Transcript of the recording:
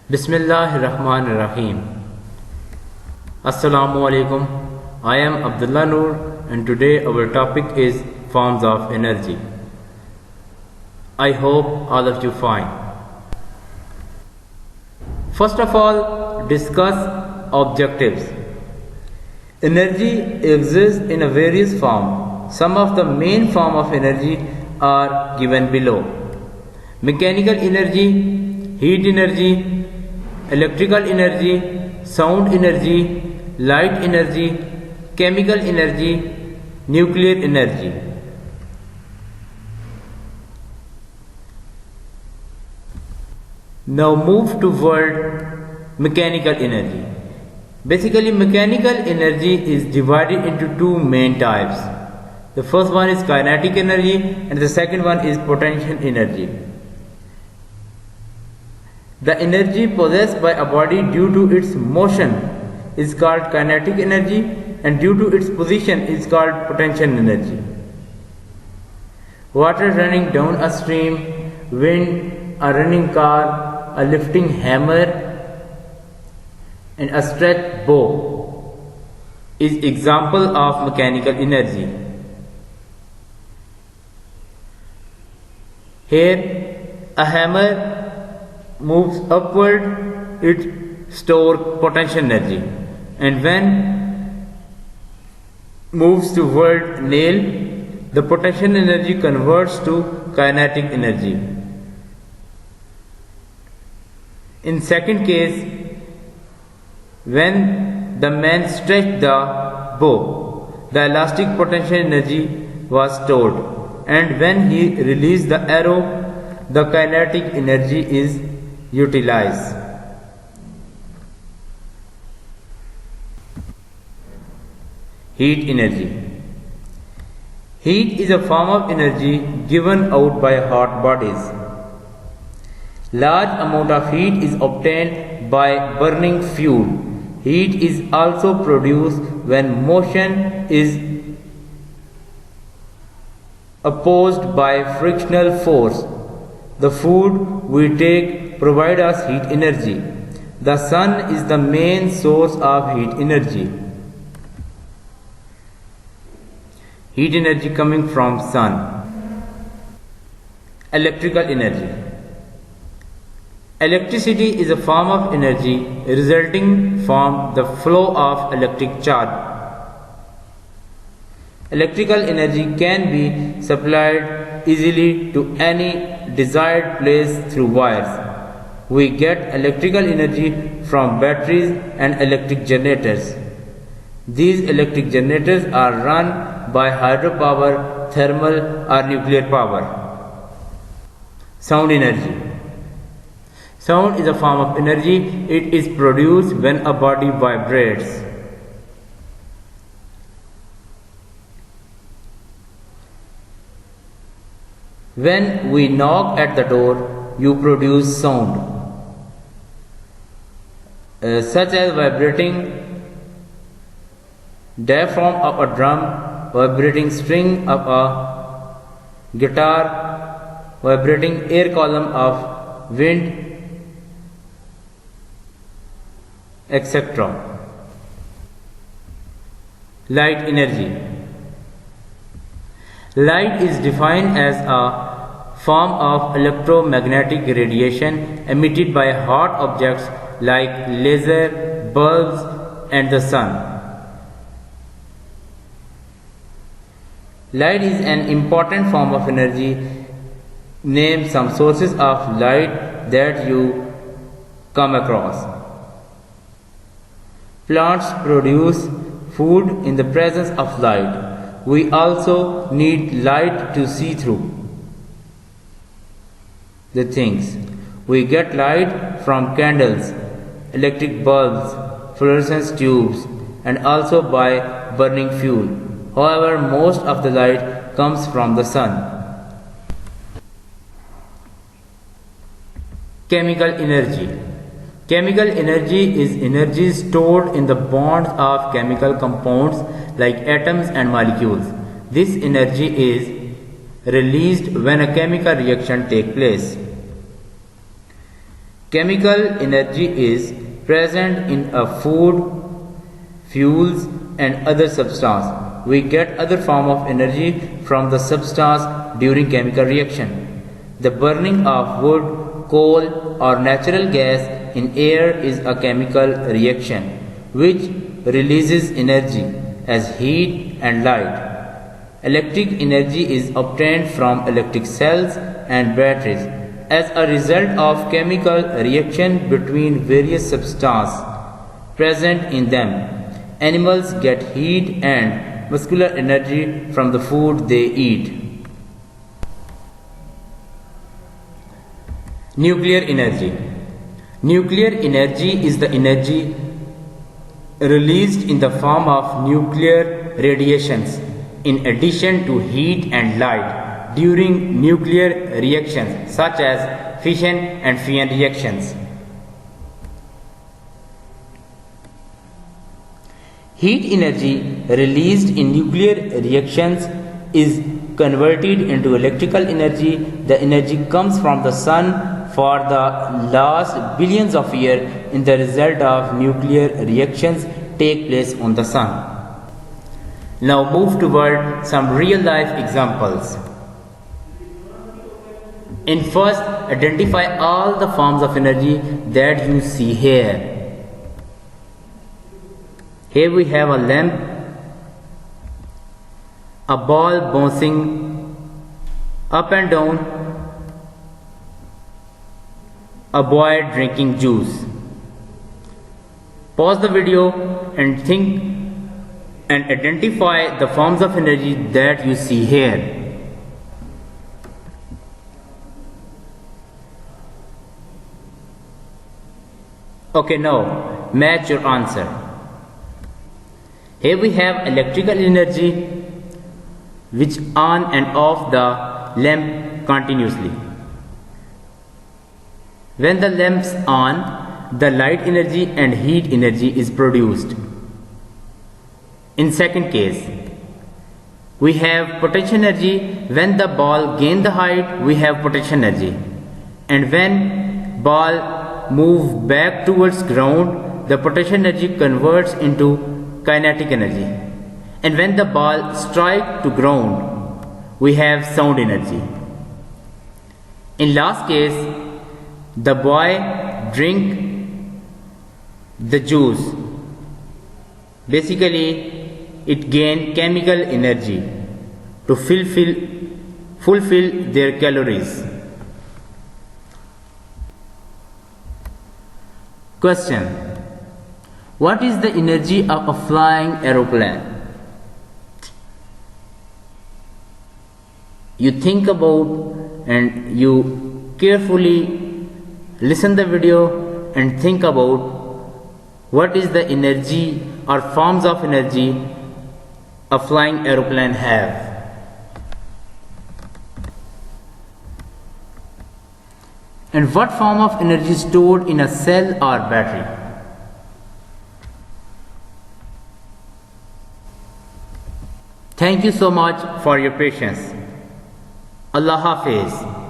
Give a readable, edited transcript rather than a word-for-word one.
Bismillahirrahmanirrahim. Assalamu alaikum. I am Abdullah Noor and today our topic is forms of energy. I hope all of you fine. First of all, discuss objectives. Energy exists in a various form. Some of the main form of energy are given below. Mechanical energy, heat energy, electrical energy, sound energy, light energy, chemical energy, nuclear energy. Now move to word mechanical energy. Basically, mechanical energy is divided into two main types. The first one is kinetic energy and the second one is potential energy. The energy possessed by a body due to its motion is called kinetic energy and due to its position is called potential energy. Water running down a stream, wind, a running car, a lifting hammer and a stretched bow is example of mechanical energy. Here a hammer moves upward, it stores potential energy, and when moves toward nail, the potential energy converts to kinetic energy. In second case, when the man stretched the bow, the elastic potential energy was stored, and when he released the arrow, the kinetic energy is utilized. Heat energy. Heat is a form of energy given out by hot bodies. Large amount of heat is obtained by burning fuel. Heat is also produced when motion is opposed by frictional force. The food we take provide us heat energy. The sun is the main source of heat energy. Heat energy coming from sun. Electrical energy. Electricity is a form of energy resulting from the flow of electric charge. Electrical energy can be supplied easily to any desired place through wires. We get electrical energy from batteries and electric generators. These electric generators are run by hydropower, thermal or nuclear power. Sound energy. Sound is a form of energy. It is produced when a body vibrates. When we knock at the door, you produce sound, such as vibrating diaphragm of a drum, vibrating string of a guitar, vibrating air column of wind, etc. Light energy. Light is defined as a form of electromagnetic radiation emitted by hot objects like laser, bulbs and the sun. Light is an important form of energy. Name some sources of light that you come across. Plants produce food in the presence of light. We also need light to see through the things. We get light from candles, electric bulbs, fluorescence tubes and also by burning fuel. However, most of the light comes from the sun. Chemical energy. Chemical energy is energy stored in the bonds of chemical compounds like atoms and molecules. This energy is released when a chemical reaction takes place. Chemical energy is present in a food, fuels and other substance. We get other form of energy from the substance during chemical reaction. The burning of wood, coal or natural gas in air is a chemical reaction which releases energy as heat and light. Electric energy is obtained from electric cells and batteries as a result of chemical reaction between various substances present in them. Animals get heat and muscular energy from the food they eat. Nuclear energy. Nuclear energy is the energy released in the form of nuclear radiations in addition to heat and light during nuclear reactions such as fission and fusion reactions. Heat energy released in nuclear reactions is converted into electrical energy. The energy comes from the sun for the last billions of years in the result of nuclear reactions take place on the sun. Now move toward some real life examples. In first, identify all the forms of energy that you see here. Here we have a lamp, a ball bouncing up and down, a boy drinking juice. Pause the video and think and identify the forms of energy that you see here. Okay, now match your answer. Here we have electrical energy which on and off the lamp continuously. When the lamp's on, the light energy and heat energy is produced. In second case, we have potential energy. When the ball gain the height, we have potential energy. And when ball move back towards ground, the potential energy converts into kinetic energy. And when the ball strike to ground, we have sound energy. In last case, the boy drink the juice. Basically, it gain chemical energy to fulfill their calories. Question: what is the energy of a flying aeroplane? You think about and you carefully listen the video and think about what is the energy or forms of energy a flying aeroplane have. And what form of energy is stored in a cell or battery? Thank you so much for your patience. Allah Hafiz.